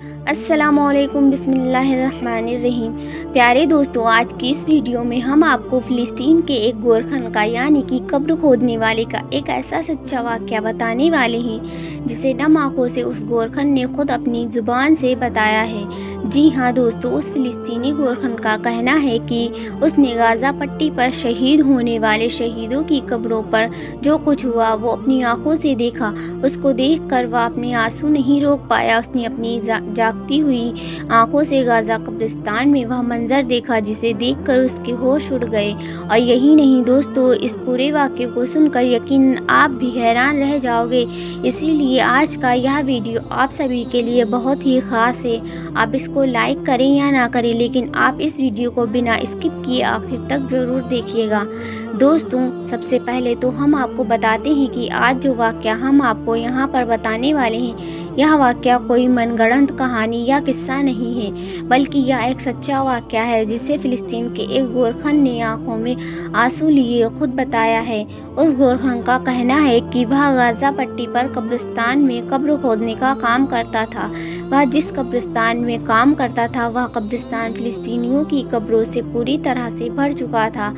अस्सलामुअलैकुम बिस्मिल्लाहिर्रहमानिर्रहीम। प्यारे दोस्तों, आज की इस वीडियो में हम आपको फ़िलिस्तीन के एक गोरखन का यानी कि कब्र खोदने वाले का एक ऐसा सच्चा वाक़या बताने वाले हैं जिसे नम आँखों से उस गोरखन ने खुद अपनी ज़ुबान से बताया है। जी हाँ दोस्तों, उस फ़िलिस्तीनी गोरखन का कहना है कि उसने गाज़ा पट्टी पर शहीद होने वाले शहीदों की कब्रों पर जो कुछ हुआ वो अपनी आँखों से देखा। उसको देखकर वह अपने आंसू नहीं रोक पाया। उसने अपनी जागती हुई आंखों से गाज़ा कब्रिस्तान में वह मंजर देखा जिसे देखकर उसके होश उड़ गए। और यही नहीं दोस्तों, इस पूरे वाक़ये को सुनकर यकीनन आप भी हैरान रह जाओगे। इसीलिए आज का यह वीडियो आप सभी के लिए बहुत ही ख़ास है। आप इसको लाइक करें या ना करें, लेकिन आप इस वीडियो को बिना स्किप किए आखिर तक ज़रूर देखिएगा। दोस्तों, सबसे पहले तो हम आपको बताते हैं कि आज जो वाक़या हम आपको यहाँ पर बताने वाले हैं, यह वाक़या कोई मनगढ़ंत कहानी या किस्सा नहीं है, बल्कि यह एक सच्चा वाक़या है जिसे फ़िलिस्तीन के एक गोरखन ने आँखों में आंसू लिए खुद बताया है। उस गोरखन का कहना है कि वह गाज़ा पट्टी पर कब्रिस्तान में कब्र खोदने का काम करता था। वह जिस कब्रिस्तान में काम करता था वह कब्रिस्तान फ़िलिस्तीनियों की कब्रों से पूरी तरह से भर चुका था।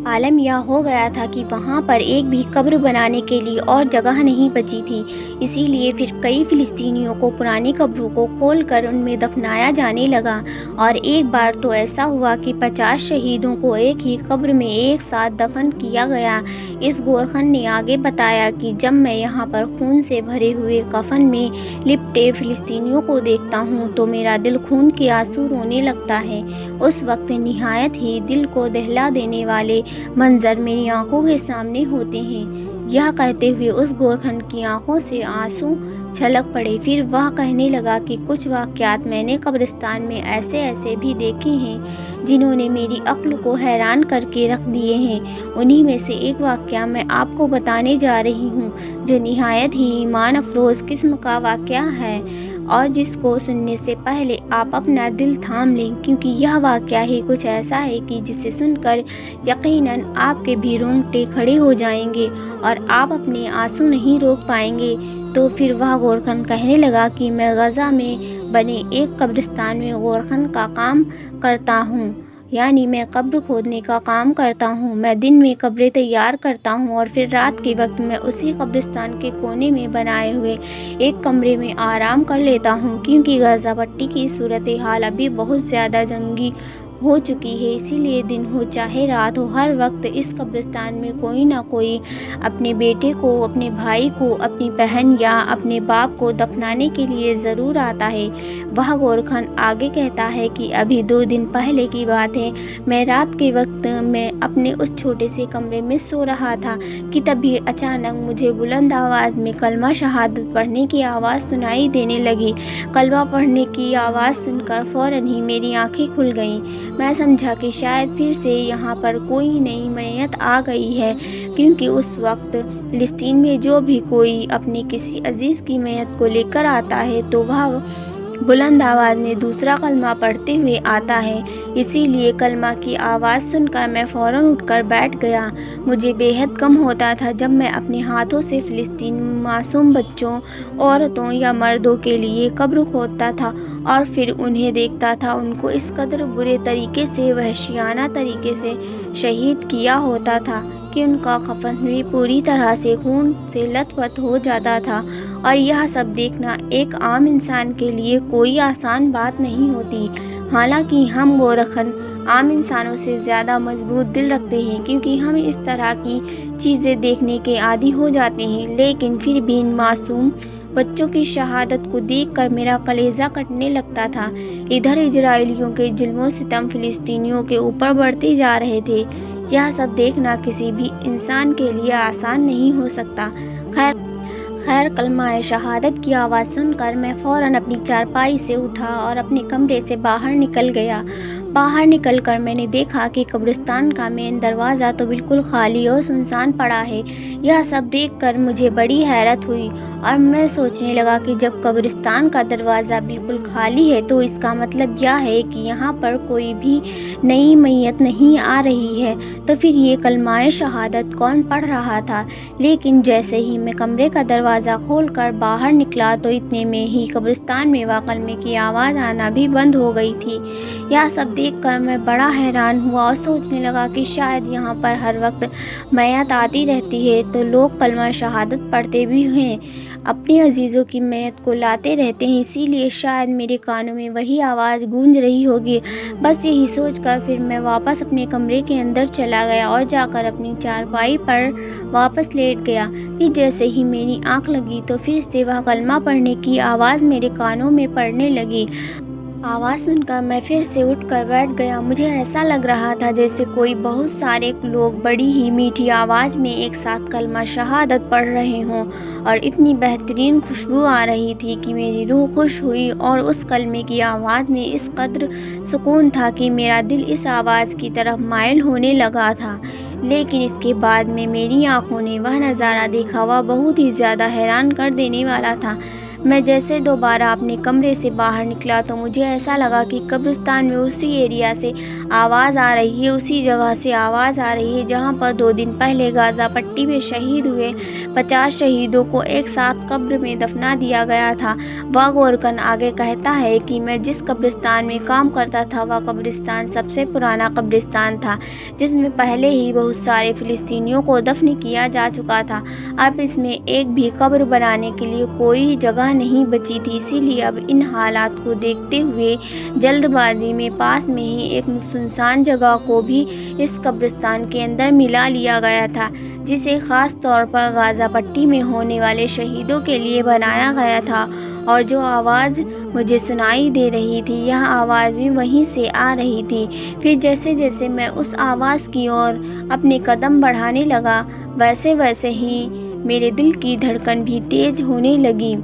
आलम यह हो गया था कि वहाँ पर एक भी कब्र बनाने के लिए और जगह नहीं बची थी। इसीलिए फिर कई फ़िलिस्तीनियों को पुरानी कब्रों को खोलकर उनमें दफनाया जाने लगा। और एक बार तो ऐसा हुआ कि 50 शहीदों को एक ही कब्र में एक साथ दफन किया गया। इस गोरखन ने आगे बताया कि जब मैं यहाँ पर खून से भरे हुए कफन में लिपटे फ़िलिस्तीनियों को देखता हूँ तो मेरा दिल खून के आंसू रोने लगता है। उस वक्त निहायत ही दिल को दहला देने वाले मंजर मेरी आंखों के सामने होते हैं। यह कहते हुए उस गोरखन की आंखों से आंसू छलक पड़े। फिर वह कहने लगा कि कुछ वाक़यात मैंने कब्रिस्तान में ऐसे ऐसे भी देखे हैं जिन्होंने मेरी अक्ल को हैरान करके रख दिए हैं। उन्हीं में से एक वाक़या मैं आपको बताने जा रही हूँ जो निहायत ही ईमान अफरोज़ किस्म का वाक़या है और जिसको सुनने से पहले आप अपना दिल थाम लें, क्योंकि यह वाक़या ही कुछ ऐसा है कि जिसे सुनकर यकीनन आपके भी रोंगटे खड़े हो जाएंगे और आप अपने आंसू नहीं रोक पाएंगे। तो फिर वह गोरखन कहने लगा कि मैं गाज़ा में बने एक कब्रिस्तान में गोरखन का काम करता हूँ, यानी मैं कब्र खोदने का काम करता हूँ। मैं दिन में कब्रें तैयार करता हूँ और फिर रात के वक्त मैं उसी कब्रिस्तान के कोने में बनाए हुए एक कमरे में आराम कर लेता हूँ, क्योंकि गाज़ा पट्टी की सूरत हाल अभी बहुत ज़्यादा जंगी हो चुकी है। इसीलिए दिन हो चाहे रात हो, हर वक्त इस कब्रिस्तान में कोई ना कोई अपने बेटे को, अपने भाई को, अपनी बहन या अपने बाप को दफनाने के लिए ज़रूर आता है। वह गोरखन आगे कहता है कि अभी 2 दिन पहले की बात है, मैं रात के वक्त में अपने उस छोटे से कमरे में सो रहा था कि तभी अचानक मुझे बुलंद आवाज़ में कलमा शहादत पढ़ने की आवाज़ सुनाई देने लगी। कलमा पढ़ने की आवाज़ सुनकर फ़ौरन ही मेरी आँखें खुल गईं। मैं समझा कि शायद फिर से यहाँ पर कोई नई मैयत आ गई है, क्योंकि उस वक्त फ़िलिस्तीन में जो भी कोई अपने किसी अजीज़ की मैयत को लेकर आता है तो वह बुलंद आवाज़ में दूसरा कलमा पढ़ते हुए आता है। इसीलिए कलमा की आवाज़ सुनकर मैं फ़ौरन उठकर बैठ गया। मुझे बेहद गम होता था जब मैं अपने हाथों से फ़िलिस्तीन मासूम बच्चों, औरतों या मर्दों के लिए कब्र खोदता था और फिर उन्हें देखता था उनको इस कदर बुरे तरीके से, वहशियाना तरीके से शहीद किया होता था कि उनका कफन भी पूरी तरह से खून से लथपथ हो जाता था। और यह सब देखना एक आम इंसान के लिए कोई आसान बात नहीं होती। हालांकि हम गोरखन आम इंसानों से ज़्यादा मजबूत दिल रखते हैं, क्योंकि हम इस तरह की चीज़ें देखने के आदी हो जाते हैं। लेकिन फिर भी इन मासूम बच्चों की शहादत को देखकर मेरा कलेजा कटने लगता था। इधर इजराइलियों के जुल्मों सितम फ़िलिस्तीनियों के ऊपर बढ़ते जा रहे थे। यह सब देखना किसी भी इंसान के लिए आसान नहीं हो सकता। खैर कलमाए शहादत की आवाज़ सुनकर मैं फ़ौरन अपनी चारपाई से उठा और अपने कमरे से बाहर निकल गया। बाहर निकलकर मैंने देखा कि कब्रिस्तान का मेन दरवाज़ा तो बिल्कुल खाली और सुनसान पड़ा है। यह सब देखकर मुझे बड़ी हैरत हुई और मैं सोचने लगा कि जब कब्रिस्तान का दरवाज़ा बिल्कुल खाली है तो इसका मतलब यह है कि यहाँ पर कोई भी नई मैयत नहीं आ रही है। तो फिर ये कलमाए शहादत कौन पढ़ रहा था? लेकिन जैसे ही मैं कमरे का दरवाज़ा खोलकर बाहर निकला तो इतने में ही कब्रिस्तान में कलमे की आवाज़ आना भी बंद हो गई थी। यह सब देखकर मैं बड़ा हैरान हुआ और सोचने लगा कि शायद यहाँ पर हर वक्त मैयत आती रहती है तो लोग कलमा शहादत पढ़ते भी हैं, अपने अजीज़ों की मैयत को लाते रहते हैं, इसीलिए शायद मेरे कानों में वही आवाज़ गूंज रही होगी। बस यही सोचकर फिर मैं वापस अपने कमरे के अंदर चला गया और जाकर अपनी चारपाई पर वापस लेट गया। फिर जैसे ही मेरी आँख लगी तो फिर से वह कलमा पढ़ने की आवाज़ मेरे कानों में पड़ने लगी। आवाज़ सुनकर मैं फिर से उठकर बैठ गया। मुझे ऐसा लग रहा था जैसे कोई बहुत सारे लोग बड़ी ही मीठी आवाज़ में एक साथ कलमा शहादत पढ़ रहे हों और इतनी बेहतरीन खुशबू आ रही थी कि मेरी रूह खुश हुई और उस कलमे की आवाज़ में इस कदर सुकून था कि मेरा दिल इस आवाज़ की तरफ माइल होने लगा था। लेकिन इसके बाद में मेरी आँखों ने वह नज़ारा देखा, वह बहुत ही ज़्यादा हैरान कर देने वाला था। मैं जैसे दोबारा अपने कमरे से बाहर निकला तो मुझे ऐसा लगा कि कब्रिस्तान में उसी एरिया से आवाज़ आ रही है, उसी जगह से आवाज़ आ रही है जहां पर 2 दिन पहले गाज़ा पट्टी में शहीद हुए 50 शहीदों को एक साथ कब्र में दफना दिया गया था। वह गोरखन आगे कहता है कि मैं जिस कब्रिस्तान में काम करता था वह कब्रिस्तान सबसे पुराना कब्रिस्तान था, जिसमें पहले ही बहुत सारे फ़िलिस्तीनियों को दफन किया जा चुका था। अब इसमें एक भी कब्र बनाने के लिए कोई जगह नहीं बची थी, इसीलिए अब इन हालात को देखते हुए जल्दबाजी में पास में ही एक सुनसान जगह को भी इस कब्रिस्तान के अंदर मिला लिया गया था, जिसे ख़ास तौर पर गाज़ा पट्टी में होने वाले शहीदों के लिए बनाया गया था। और जो आवाज़ मुझे सुनाई दे रही थी यह आवाज़ भी वहीं से आ रही थी। फिर जैसे जैसे मैं उस आवाज़ की ओर अपने कदम बढ़ाने लगा वैसे वैसे ही मेरे दिल की धड़कन भी तेज़ होने लगी।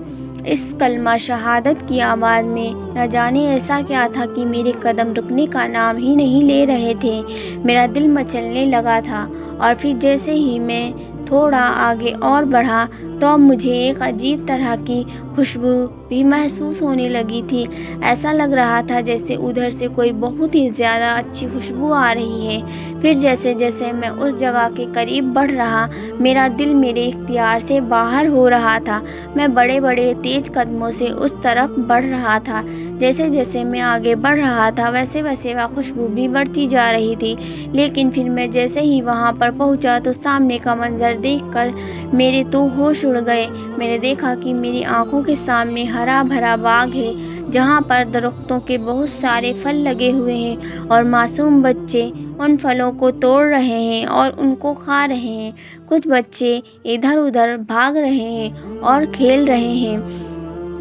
इस कलमा शहादत की आवाज़ में न जाने ऐसा क्या था कि मेरे कदम रुकने का नाम ही नहीं ले रहे थे। मेरा दिल मचलने लगा था और फिर जैसे ही मैं थोड़ा आगे और बढ़ा तो अब मुझे एक अजीब तरह की खुशबू भी महसूस होने लगी थी। ऐसा लग रहा था जैसे उधर से कोई बहुत ही ज़्यादा अच्छी खुशबू आ रही है। फिर जैसे जैसे मैं उस जगह के करीब बढ़ रहा मेरा दिल मेरे इख्तियार से बाहर हो रहा था। मैं बड़े बड़े तेज़ कदमों से उस तरफ बढ़ रहा था। जैसे जैसे मैं आगे बढ़ रहा था वैसे वैसे वह खुशबू भी बढ़ती जा रही थी। लेकिन फिर मैं जैसे ही वहाँ पर पहुँचा तो सामने का मंजर देखकर मेरे तो होश उड़ गए। मैंने देखा कि मेरी आंखों के सामने हरा भरा बाग है जहाँ पर दरख्तों के बहुत सारे फल लगे हुए हैं और मासूम बच्चे उन फलों को तोड़ रहे हैं और उनको खा रहे हैं। कुछ बच्चे इधर उधर भाग रहे हैं और खेल रहे हैं।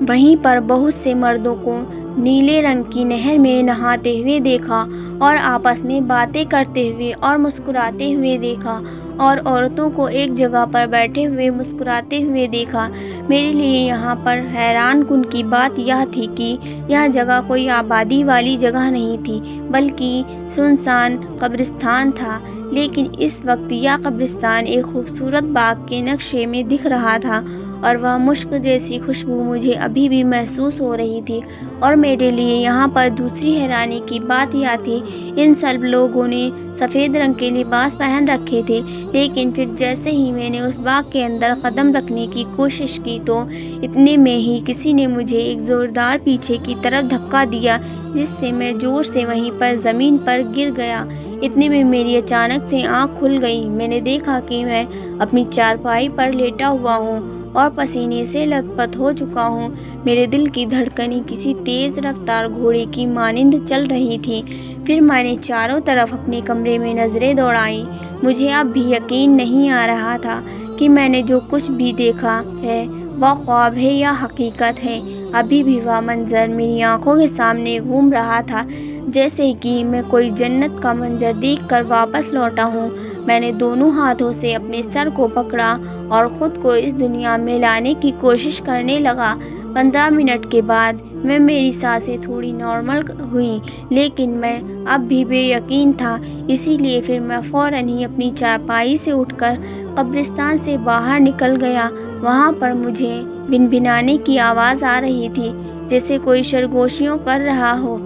वहीं पर बहुत से मर्दों को नीले रंग की नहर में नहाते हुए देखा और आपस में बातें करते हुए और मुस्कुराते हुए देखा और औरतों को एक जगह पर बैठे हुए मुस्कुराते हुए देखा। मेरे लिए यहाँ पर हैरान कुन की बात यह थी कि यह जगह कोई आबादी वाली जगह नहीं थी बल्कि सुनसान कब्रिस्तान था। लेकिन इस वक्त यह कब्रिस्तान एक खूबसूरत बाग के नक्शे में दिख रहा था और वह मुश्क जैसी खुशबू मुझे अभी भी महसूस हो रही थी। और मेरे लिए यहाँ पर दूसरी हैरानी की बात यह थी, इन सब लोगों ने सफ़ेद रंग के लिबास पहन रखे थे। लेकिन फिर जैसे ही मैंने उस बाग के अंदर कदम रखने की कोशिश की तो इतने में ही किसी ने मुझे एक ज़ोरदार पीछे की तरफ धक्का दिया, जिससे मैं ज़ोर से वहीं पर ज़मीन पर गिर गया। इतने में मेरी अचानक से आँख खुल गई। मैंने देखा कि मैं अपनी चारपाई पर लेटा हुआ हूँ और पसीने से लथपथ हो चुका हूँ। मेरे दिल की धड़कनें किसी तेज़ रफ्तार घोड़े की मानिंद चल रही थी। फिर मैंने चारों तरफ अपने कमरे में नज़रें दौड़ाईं। मुझे अब भी यकीन नहीं आ रहा था कि मैंने जो कुछ भी देखा है वह ख्वाब है या हकीकत है। अभी भी वह मंज़र मेरी आंखों के सामने घूम रहा था, जैसे कि मैं कोई जन्नत का मंजर देखकर वापस लौटा हूँ। मैंने दोनों हाथों से अपने सर को पकड़ा और ख़ुद को इस दुनिया में लाने की कोशिश करने लगा। 15 मिनट के बाद मेरी सांसें थोड़ी नॉर्मल हुई, लेकिन मैं अब भी बेयकीन था। इसीलिए फिर मैं फ़ौरन ही अपनी चारपाई से उठकर قبرستان سے باہر نکل گیا۔ وہاں پر مجھے بنبنانے کی آواز آ رہی تھی، جیسے کوئی سرگوشیوں کر رہا ہو۔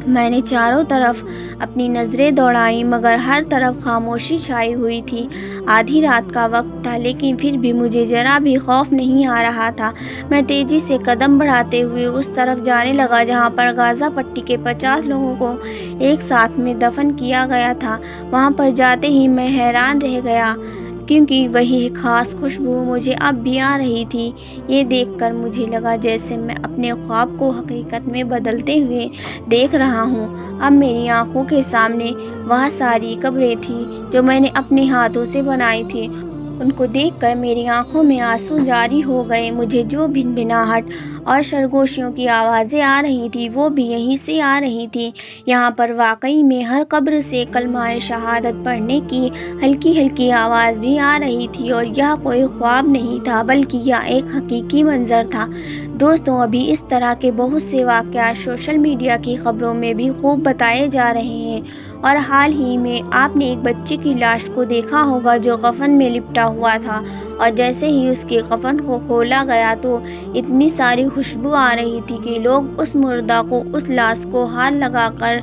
میں نے چاروں طرف اپنی نظریں دوڑائیں مگر ہر طرف خاموشی چھائی ہوئی تھی۔ آدھی رات کا وقت تھا لیکن پھر بھی مجھے ذرا بھی خوف نہیں آ رہا تھا۔ میں تیزی سے قدم بڑھاتے ہوئے اس طرف جانے لگا جہاں پر غازہ پٹی کے 50 لوگوں کو ایک ساتھ میں دفن کیا گیا تھا۔ وہاں پر جاتے ہی میں حیران رہ گیا کیونکہ وہی خاص خوشبو مجھے اب بھی آ رہی تھی۔ یہ دیکھ کر مجھے لگا جیسے میں اپنے خواب کو حقیقت میں بدلتے ہوئے دیکھ رہا ہوں۔ اب میری آنکھوں کے سامنے وہ ساری قبریں تھیں جو میں نے اپنے ہاتھوں سے بنائی تھیں۔ ان کو دیکھ کر میری آنکھوں میں آنسو جاری ہو گئے۔ مجھے جو بھنبھناہٹ اور سرگوشیوں کی آوازیں آ رہی تھیں وہ بھی یہیں سے آ رہی تھیں۔ یہاں پر واقعی میں ہر قبر سے کلمہ شہادت پڑھنے کی ہلکی ہلکی آواز بھی آ رہی تھی، اور یہ کوئی خواب نہیں تھا بلکہ یہ ایک حقیقی منظر تھا۔ دوستوں، ابھی اس طرح کے بہت سے واقعات سوشل میڈیا کی خبروں میں بھی خوب بتائے جا رہے ہیں، اور حال ہی میں آپ نے ایک بچے کی لاش کو دیکھا ہوگا جو کفن میں لپٹا ہوا تھا، اور جیسے ہی اس کے کفن کو کھولا گیا تو اتنی ساری خوشبو آ رہی تھی کہ لوگ اس مردہ کو، اس لاش کو ہاتھ لگا کر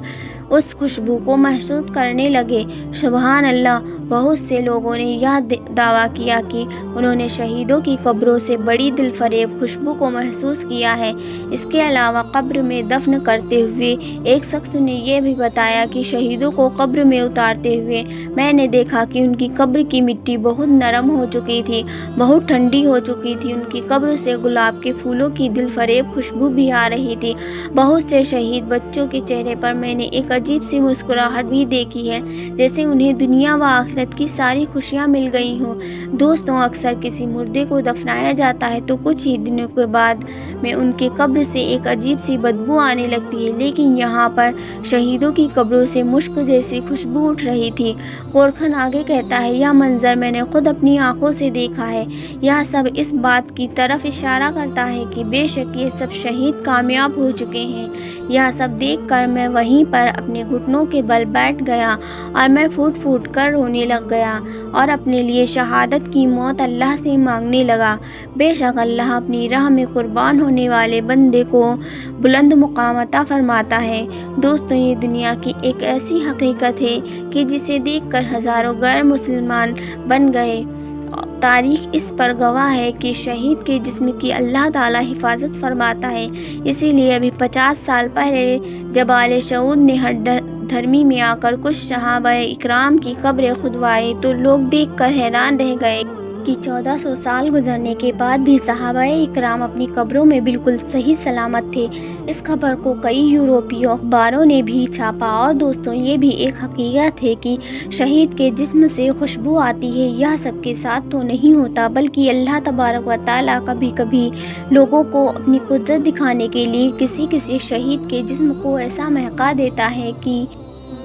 اس خوشبو کو محسوس کرنے لگے۔ سبحان اللہ! بہت سے لوگوں نے یہ دعویٰ کیا کہ انہوں نے شہیدوں کی قبروں سے بڑی دل فریب خوشبو کو محسوس کیا ہے۔ اس کے علاوہ قبر میں دفن کرتے ہوئے ایک شخص نے یہ بھی بتایا کہ شہیدوں کو قبر میں اتارتے ہوئے میں نے دیکھا کہ ان کی قبر کی مٹی بہت نرم ہو چکی تھی، بہت ٹھنڈی ہو چکی تھی۔ ان کی قبر سے گلاب کے پھولوں کی دل فریب خوشبو بھی آ رہی تھی۔ بہت سے شہید بچوں کے چہرے پر میں نے ایک عجیب سی مسکراہٹ بھی دیکھی ہے، جیسے انہیں دنیا و آخرت کی ساری خوشیاں مل گئی ہوں۔ دوستوں، اکثر کسی مردے کو دفنایا جاتا ہے تو کچھ ہی دنوں کے بعد میں ان کے قبر سے ایک عجیب سی بدبو آنے لگتی ہے، لیکن یہاں پر شہیدوں کی قبروں سے مشک جیسی خوشبو اٹھ رہی تھی۔ گورکھن آگے کہتا ہے، یہ منظر میں نے خود اپنی آنکھوں سے دیکھا ہے۔ یہ سب اس بات کی طرف اشارہ کرتا ہے کہ بے شک یہ سب شہید کامیاب ہو چکے ہیں۔ یہ سب دیکھ کر میں وہیں پر اپنے گھٹنوں کے بل بیٹھ گیا اور میں پھوٹ پھوٹ کر رونے لگ گیا اور اپنے لیے شہادت کی موت اللہ سے مانگنے لگا۔ بے شک اللہ اپنی راہ میں قربان ہونے والے بندے کو بلند مقام عطا فرماتا ہے۔ دوستوں، یہ دنیا کی ایک ایسی حقیقت ہے کہ جسے دیکھ کر ہزاروں غیر مسلمان بن گئے۔ تاریخ اس پر گواہ ہے کہ شہید کے جسم کی اللہ تعالیٰ حفاظت فرماتا ہے۔ اسی لیے ابھی 50 سال پہلے جب آل سعود نے ہر دھرمی میں آ کر کچھ صحابہ اکرام کی قبریں کھدوائیں تو لوگ دیکھ کر حیران رہ گئے کہ 1400 سال گزرنے کے بعد بھی صحابہ اکرام اپنی قبروں میں بالکل صحیح سلامت تھے۔ اس خبر کو کئی یورپی اخباروں نے بھی چھاپا۔ اور دوستوں، یہ بھی ایک حقیقت ہے کہ شہید کے جسم سے خوشبو آتی ہے۔ یہ سب کے ساتھ تو نہیں ہوتا بلکہ اللہ تبارک و تعالیٰ کبھی کبھی لوگوں کو اپنی قدرت دکھانے کے لیے کسی شہید کے جسم کو ایسا مہکا دیتا ہے کہ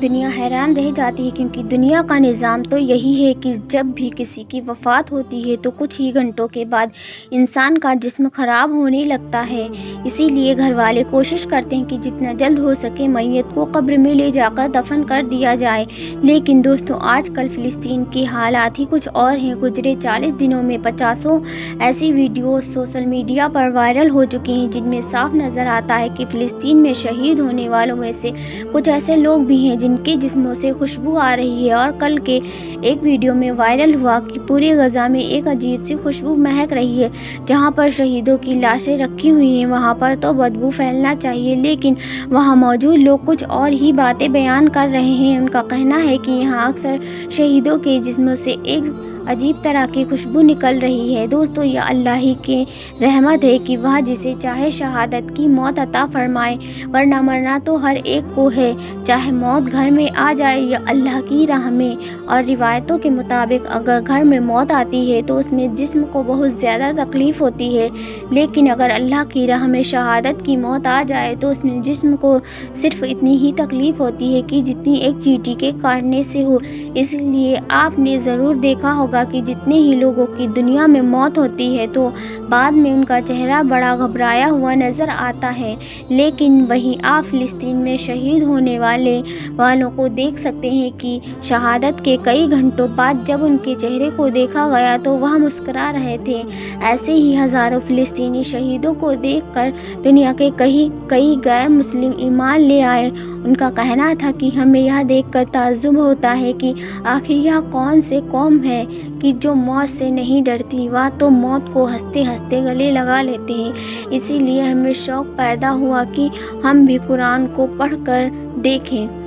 دنیا حیران رہ جاتی ہے، کیونکہ دنیا کا نظام تو یہی ہے کہ جب بھی کسی کی وفات ہوتی ہے تو کچھ ہی گھنٹوں کے بعد انسان کا جسم خراب ہونے لگتا ہے۔ اسی لیے گھر والے کوشش کرتے ہیں کہ جتنا جلد ہو سکے میت کو قبر میں لے جا کر دفن کر دیا جائے۔ لیکن دوستوں، آج کل فلسطین کے حالات ہی کچھ اور ہیں۔ گزرے 40 دنوں میں 50 ایسی ویڈیوز سوشل میڈیا پر وائرل ہو چکی ہیں جن میں صاف نظر آتا ہے کہ فلسطین میں شہید ہونے والوں میں سے کچھ ایسے لوگ بھی ہیں جن کے جسموں سے خوشبو آ رہی ہے۔ اور کل کے ایک ویڈیو میں وائرل ہوا کہ پورے غزہ میں ایک عجیب سی خوشبو مہک رہی ہے۔ جہاں پر شہیدوں کی لاشیں رکھی ہوئی ہیں وہاں پر تو بدبو پھیلنا چاہیے، لیکن وہاں موجود لوگ کچھ اور ہی باتیں بیان کر رہے ہیں۔ ان کا کہنا ہے کہ یہاں اکثر شہیدوں کے جسموں سے ایک عجیب طرح کی خوشبو نکل رہی ہے۔ دوستو، یہ اللہ ہی کی رحمت ہے کہ وہ جسے چاہے شہادت کی موت عطا فرمائے، ورنہ مرنا تو ہر ایک کو ہے، چاہے موت گھر میں آ جائے یا اللہ کی راہ میں۔ اور روایتوں کے مطابق اگر گھر میں موت آتی ہے تو اس میں جسم کو بہت زیادہ تکلیف ہوتی ہے، لیکن اگر اللہ کی راہ میں شہادت کی موت آ جائے تو اس میں جسم کو صرف اتنی ہی تکلیف ہوتی ہے کہ جتنی ایک چیونٹی کے کاٹنے سے ہو۔ اس لیے آپ نے ضرور دیکھا ہوگا होगा कि जितने ही लोगों की दुनिया में मौत होती है तो बाद में उनका चेहरा बड़ा घबराया हुआ नज़र आता है, लेकिन वहीं आप फ़िलिस्तीन में शहीद होने वालों को देख सकते हैं कि शहादत के कई घंटों बाद जब उनके चेहरे को देखा गया तो वह मुस्कुरा रहे थे। ऐसे ही हज़ारों फ़िलिस्तीनी शहीदों को देखकर दुनिया के कई गैर मुस्लिम ईमान ले आए। उनका कहना था कि हमें यह देखकर ताज्जुब होता है कि आखिर यह कौन से कौम है कि जो मौत से नहीं डरती, वह तो मौत को हंसते हंसते गले लगा लेते हैं। इसीलिए हमें शौक़ पैदा हुआ कि हम भी कुरान को पढ़कर देखें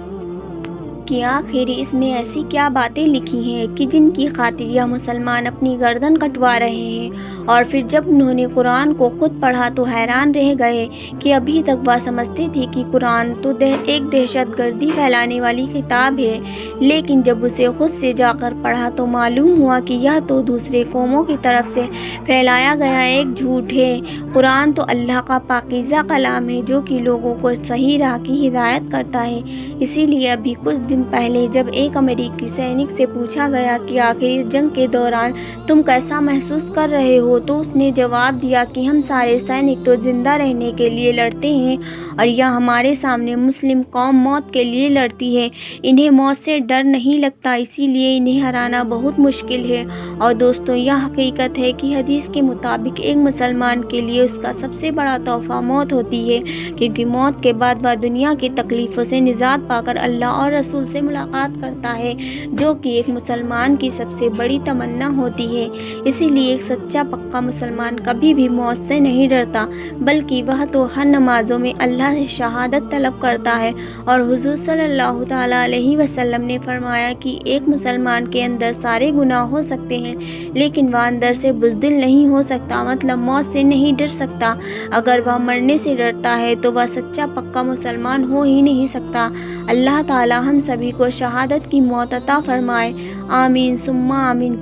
कि आखिर इसमें ऐसी क्या बातें लिखी हैं कि जिनकी खातिर यह मुसलमान अपनी गर्दन कटवा रहे हैं। और फिर जब उन्होंने कुरान को खुद पढ़ा तो हैरान रह गए कि अभी तक वह समझते थे कि कुरान तो एक दहशतगर्दी फैलाने वाली किताब है, लेकिन जब उसे खुद से जाकर पढ़ा तो मालूम हुआ कि यह तो दूसरे कौमों की तरफ से फैलाया गया एक झूठ है। कुरान तो अल्लाह का पाकीज़ा कलाम है जो कि लोगों को सही राह की हिदायत करता है। इसीलिए अभी कुछ दिन पहले जब एक अमेरिकी सैनिक से पूछा गया कि आखिर इस जंग के दौरान तुम कैसा महसूस कर रहे हो, तो उसने जवाब दिया कि हम सारे सैनिक तो जिंदा रहने के लिए लड़ते हैं और यह हमारे सामने मुस्लिम कौम मौत के लिए लड़ती है। इन्हें मौत से डर नहीं लगता, इसीलिए इन्हें हराना बहुत मुश्किल है। और दोस्तों, यह हकीकत है कि हदीस के मुताबिक एक मुसलमान के लिए उसका सबसे बड़ा तोहफा मौत होती है, क्योंकि मौत के बाद वह दुनिया की तकलीफ़ों से निजात पाकर अल्लाह और रसूल से मुलाकात करता है, जो कि एक मुसलमान की सबसे बड़ी तमन्ना होती है। इसीलिए एक सच्चा पक्का मुसलमान कभी भी मौत से नहीं डरता, बल्कि वह तो हर नमाजों में अल्लाह से शहादत तलब करता है। और हुजूर सल्लल्लाहु तआला अलैहि वसल्लम ने फरमाया कि एक मुसलमान के अंदर सारे गुनाह हो सकते हैं, लेकिन वह अंदर से बुज़दिल नहीं हो सकता, मतलब मौत से नहीं डर सकता। अगर वह मरने से डरता है तो वह सच्चा पक्का मुसलमान हो ही नहीं सकता। अल्लाह ताला हम सभी को शहादत की मौत अता फरमाए। आमीन सुम्मा आमीन।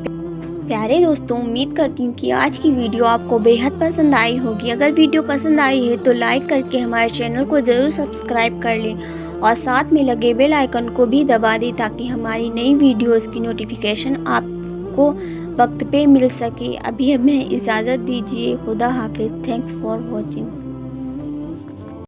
प्यारे दोस्तों, उम्मीद करती हूँ कि आज की वीडियो आपको बेहद पसंद आई होगी। अगर वीडियो पसंद आई है तो लाइक करके हमारे चैनल को ज़रूर सब्सक्राइब कर लें और साथ में लगे बेल आइकन को भी दबा दें ताकि हमारी नई वीडियोस की नोटिफिकेशन आपको वक्त पे मिल सके। अभी हमें इजाज़त दीजिए। खुदा हाफिज़। Thanks for watching.